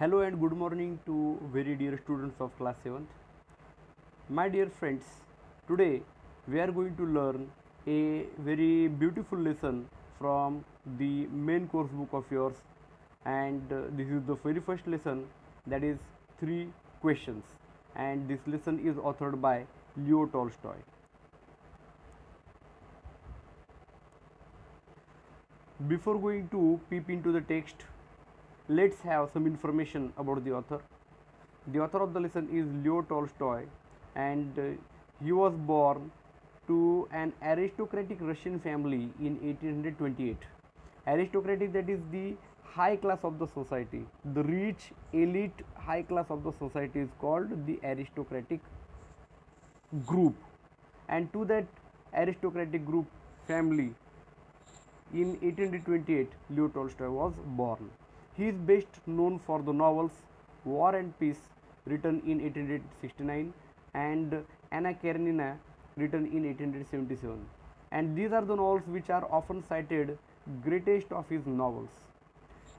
Hello and good morning to very dear students of class 7th. My dear friends, today we are going to learn a very beautiful lesson from the main course book of yours, and this is the very first lesson, that is three questions, and this lesson is authored by Leo Tolstoy. Before going to peep into the text, let's have some information about the author. The author of the lesson is Leo Tolstoy, and he was born to an aristocratic Russian family in 1828. Aristocratic, that is the high class of the society. The rich, elite, high class of the society is called the aristocratic group. And to that aristocratic group family, in 1828, Leo Tolstoy was born. He is best known for the novels War and Peace, written in 1869, and Anna Karenina, written in 1877. And these are the novels which are often cited greatest of his novels.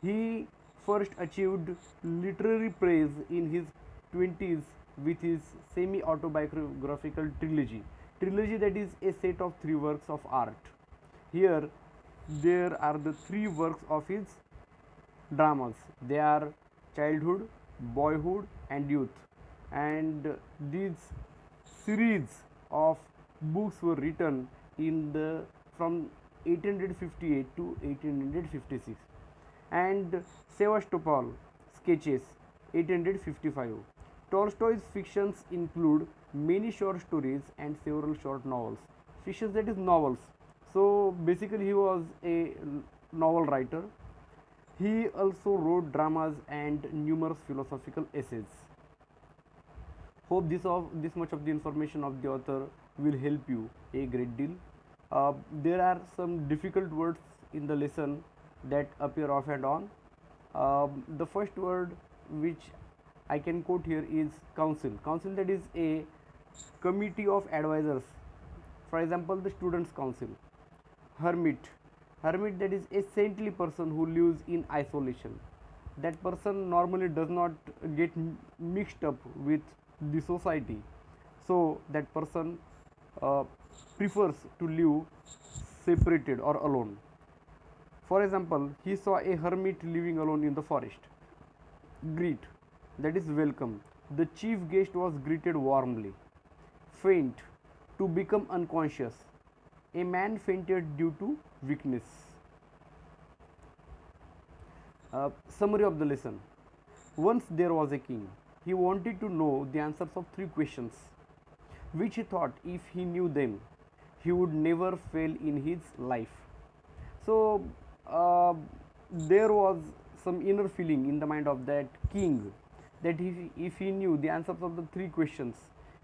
He first achieved literary praise in his 20s with his semi autobiographical trilogy. Trilogy, that is a set of three works of art. Here there are the three works of his dramas. They are childhood, boyhood, and youth. And these series of books were written in the from 1858 to 1856, and Sevastopol sketches 1855. Tolstoy's fictions include many short stories and several short novels. Fictions, that is novels. So basically he was a novel writer. He also wrote dramas and numerous philosophical essays. Hope this much of the information of the author will help you a great deal. There are some difficult words in the lesson that appear off and on. The first word which I can quote here is council. Council, that is a committee of advisors. For example, the students' council. Hermit. Hermit, that is a saintly person who lives in isolation. That person normally does not get mixed up with the society, so that person uh, prefers to live separated or alone. For example, he saw a hermit living alone in the forest. Greet, that is welcome. The chief guest was greeted warmly. Faint, to become unconscious. A man fainted due to weakness. Summary of the lesson. Once there was a king. He wanted to know the answers of three questions, which he thought if he knew them, he would never fail in his life. So, there was some inner feeling in the mind of that king that if he knew the answers of the three questions,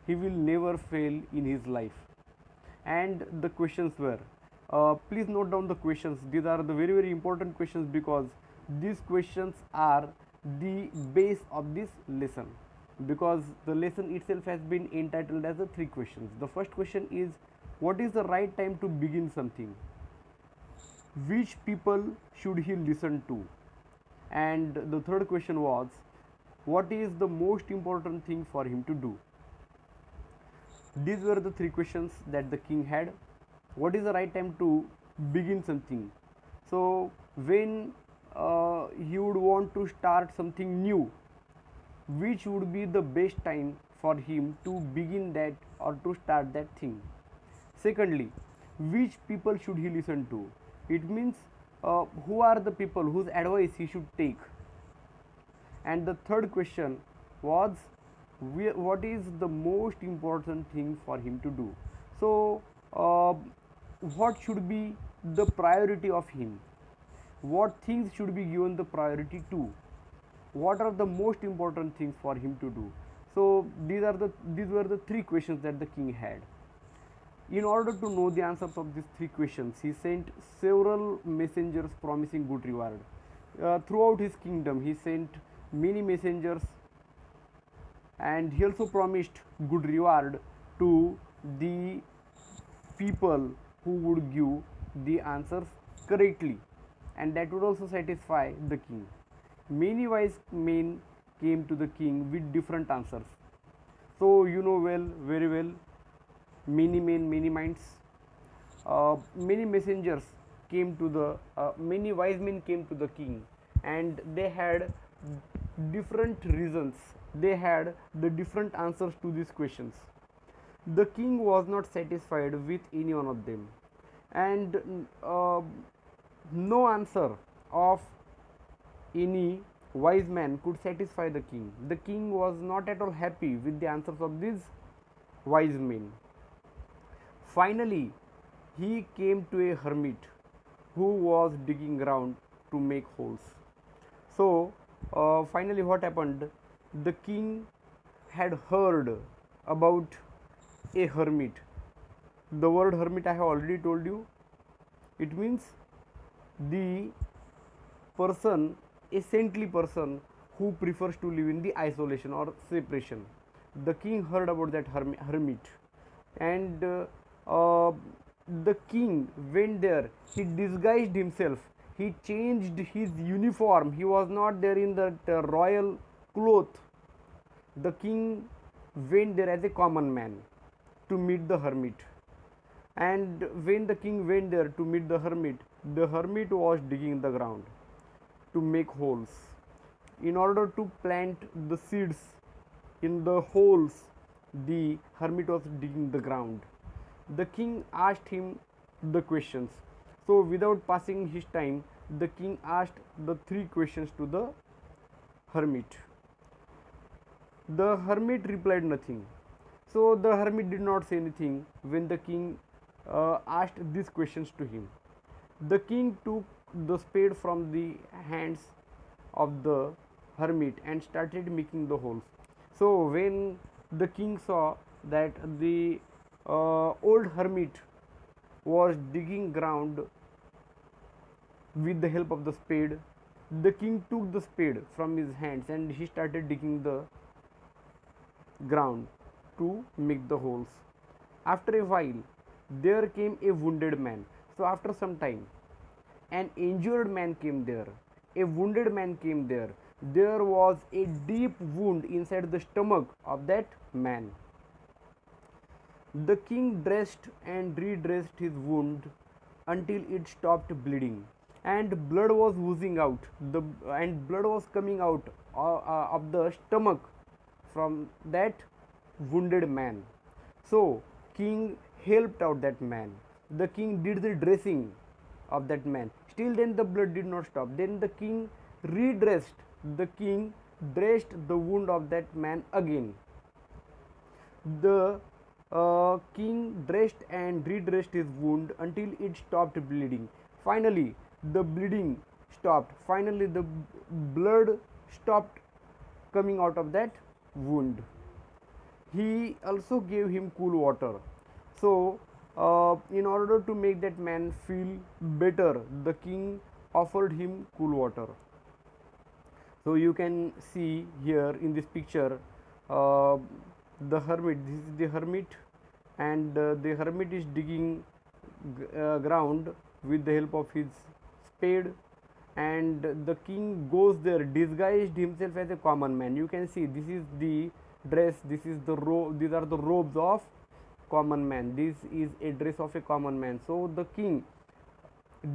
he will never fail in his life. And the questions were, please note down the questions. These are the very important questions, because these questions are the base of this lesson, because the lesson itself has been entitled as the three questions. The first question is, what is the right time to begin something? Which people should he listen to? And the third question was, what is the most important thing for him to do? These were the three questions that the king had. What is the right time to begin something? So when he would want to start something new, which would be the best time for him to begin that or to start that thing? Secondly, which people should he listen to? It means who are the people whose advice he should take? And the third question was, what is the most important thing for him to do? So what should be the priority of him? What things should be given the priority to? What are the most important things for him to do? So these were the three questions that the king had. In order to know the answers of these three questions, he sent several messengers promising good reward. Throughout his kingdom, he sent many messengers, and he also promised good reward to the people who would give the answers correctly, and that would also satisfy the king. Many wise men came to the king with different answers. So you know well, very well, many men, many minds. Many messengers came to the many wise men came to the king, and they had different reasons. They had the different answers to these questions. The king was not satisfied with any one of them, and no answer of any wise man could satisfy the king. The king was not at all happy with the answers of these wise men. Finally, he came to a hermit who was digging ground to make holes. So, finally, what happened? The king had heard about a hermit. The word hermit I have already told you. It means the person, a saintly person who prefers to live in the isolation or separation. The king heard about that hermit, and the king went there. He disguised himself. He changed his uniform. He was not there in that royal cloth. The king went there as a common man to meet the hermit. And when the king went there to meet the hermit was digging the ground to make holes. In order to plant the seeds in the holes, the hermit was digging the ground. The king asked him the questions. So, without passing his time, the king asked the three questions to the hermit. The hermit replied nothing. So, the hermit did not say anything when the king asked these questions to him. The king took the spade from the hands of the hermit and started making the holes. So, when the king saw that the old hermit was digging ground with the help of the spade, the king took the spade from his hands and he started digging the ground to make the holes. After a while, there came a wounded man. So, after some time, an injured man came there. A wounded man came there. There was a deep wound inside the stomach of that man. The king dressed and redressed his wound until it stopped bleeding, and blood was oozing out. Blood was coming out of the stomach from that wounded man. So, king helped out that man. The king did the dressing of that man. Still, then the blood did not stop. Then the king redressed. The king dressed the wound of that man again. The king dressed and redressed his wound until it stopped bleeding. Finally, the bleeding stopped. Finally, the blood stopped coming out of that wound. He also gave him cool water. So, in order to make that man feel better, the king offered him cool water. So, you can see here in this picture the hermit. This is the hermit, and the hermit is digging ground with the help of his spade, and the king goes there disguised himself as a common man. You can see this is the dress, this is the robe, these are the robes of common man. This is a dress of a common man. So, the king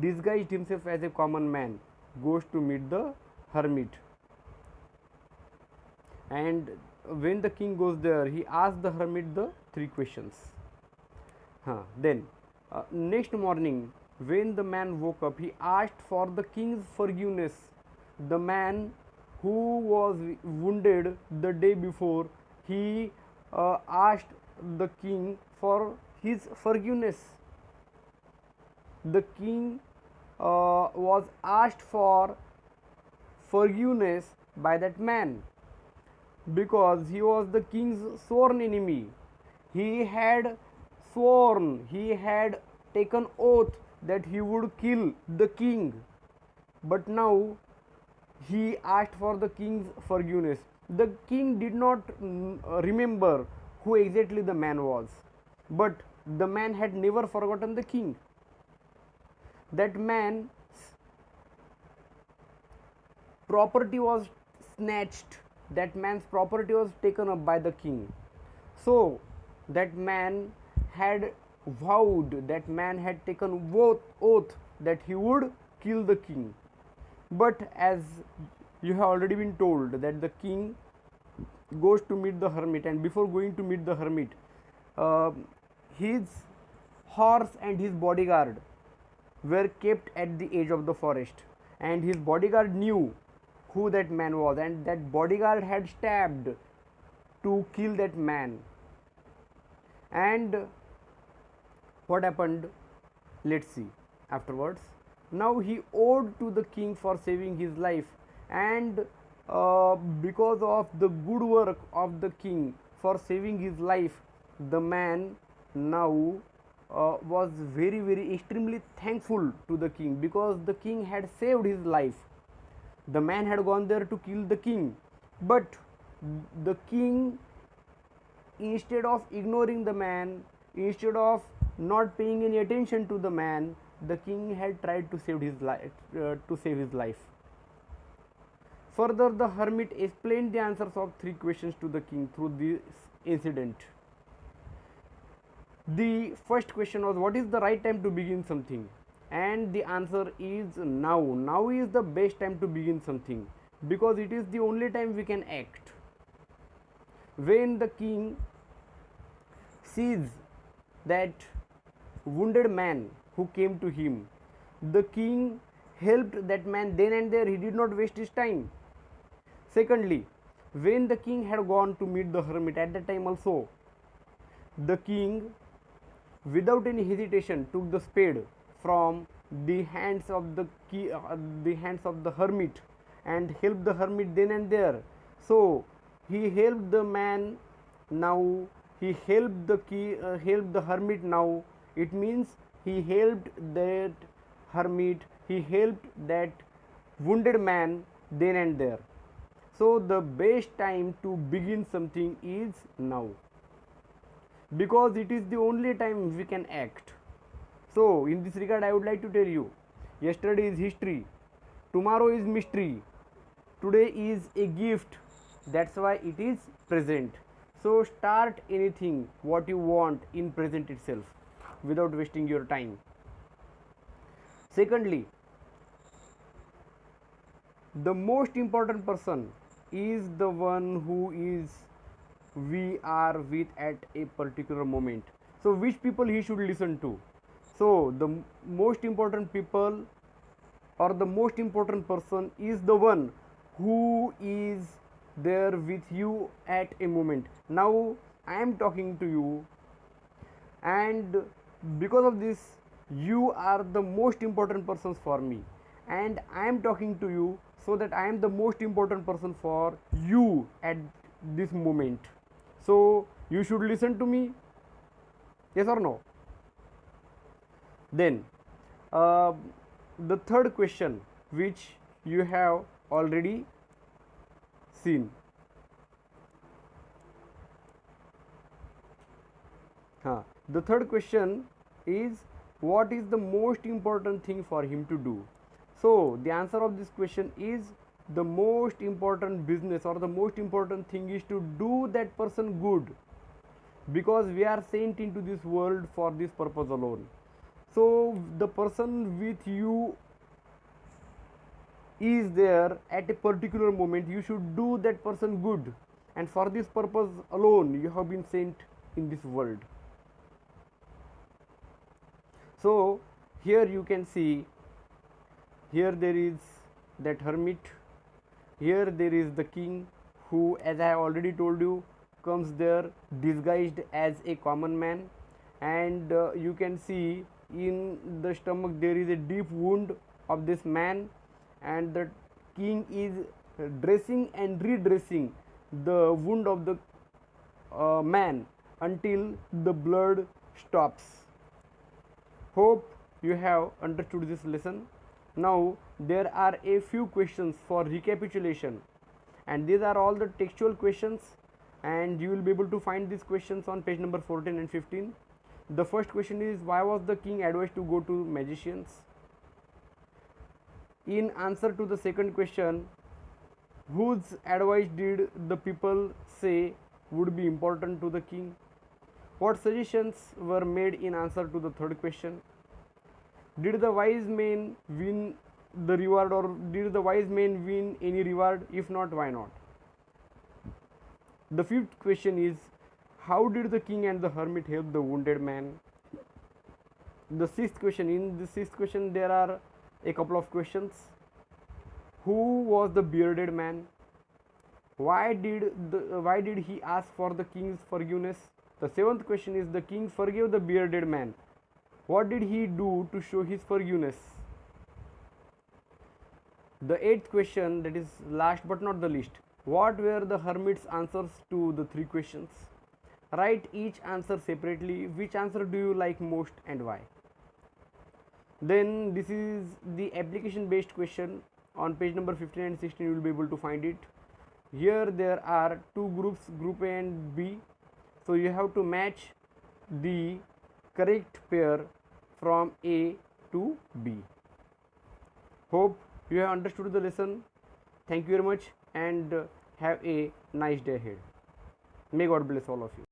disguised himself as a common man, goes to meet the hermit, and when the king goes there, he asks the hermit the three questions. Then next morning, when the man woke up, he asked for the king's forgiveness. The man who was wounded the day before, he asked the king for his forgiveness. The king was asked for forgiveness by that man because he was the king's sworn enemy. He had sworn, he had taken oath that he would kill the king, but now he asked for the king's forgiveness. The king did not remember who exactly the man was, but the man had never forgotten the king. That man's property was snatched, that man's property was taken up by the king. So that man had vowed, that man had taken oath that he would kill the king. But as you have already been told that the king goes to meet the hermit, and before going to meet the hermit, uh, his horse and his bodyguard were kept at the edge of the forest, and his bodyguard knew who that man was, and that bodyguard had stabbed to kill that man. And what happened, let's see afterwards. Now he owed to the king for saving his life, and because of the good work of the king for saving his life, the man now was very extremely thankful to the king, because the king had saved his life. The man had gone there to kill the king, but the king, instead of ignoring the man, instead of not paying any attention to the man, the king had tried to save his life. Further, the hermit explained the answers of 3 questions to the king through this incident. The first question was, what is the right time to begin something? And the answer is now. Now is the best time to begin something, because it is the only time we can act. When the king sees that wounded man who came to him, the king helped that man then and there. He did not waste his time. Secondly, when the king had gone to meet the hermit, at that time also, the king, without any hesitation, took the spade from the hands of the hands of the hermit, and helped the hermit then and there. So he helped the man now, he helped the hermit now. It means he helped that hermit, he helped that wounded man then and there. So the best time to begin something is now, because it is the only time we can act. So in this regard, I would like to tell you, yesterday is history, tomorrow is mystery, today is a gift, that's why it is present. So start anything what you want in present itself, without wasting your time. Secondly, the most important person is the one who is we are with at a particular moment. So which people he should listen to? So the most important people, or the most important person, is the one who is there with you at a moment. Now I am talking to you, and because of this, you are the most important persons for me, and I am talking to you so that I am the most important person for you at this moment. So you should listen to me, yes or no? Then the third question, which you have already seen, the third question is, what is the most important thing for him to do? So the answer of this question is, the most important business or the most important thing is to do that person good, because we are sent into this world for this purpose alone. So the person with you is there at a particular moment, you should do that person good, and for this purpose alone you have been sent in this world. So here you can see, here there is that hermit, here there is the king, who, as I have already told you, comes there disguised as a common man, and you can see in the stomach there is a deep wound of this man, and the king is dressing and redressing the wound of the man until the blood stops. Hope you have understood this lesson. Now there are a few questions for recapitulation, and these are all the textual questions, and you will be able to find these questions on page number 14 and 15. The first question is, why was the king advised to go to magicians? In answer to the second question, Whose advice did the people say would be important to the king? What suggestions were made in answer to the third question? Did the wise men win the reward, or did the wise men win any reward? If not, why not? The fifth question is, how did the king and the hermit help the wounded man? The sixth question, in the sixth question there are a couple of questions. Who was the bearded man? Why did he ask for the king's forgiveness? The seventh question is, the king forgave the bearded man. What did he do to show his forgiveness? The eighth question, that is last but not the least, what were the hermit's answers to the three questions? Write each answer separately. Which answer do you like most and why? Then this is the application based question. On page number 15 and 16 you will be able to find it. Here there are two groups, group A and B. So you have to match the correct pair from A to B. Hope you have understood the lesson. Thank you very much and have a nice day ahead. May God bless all of you.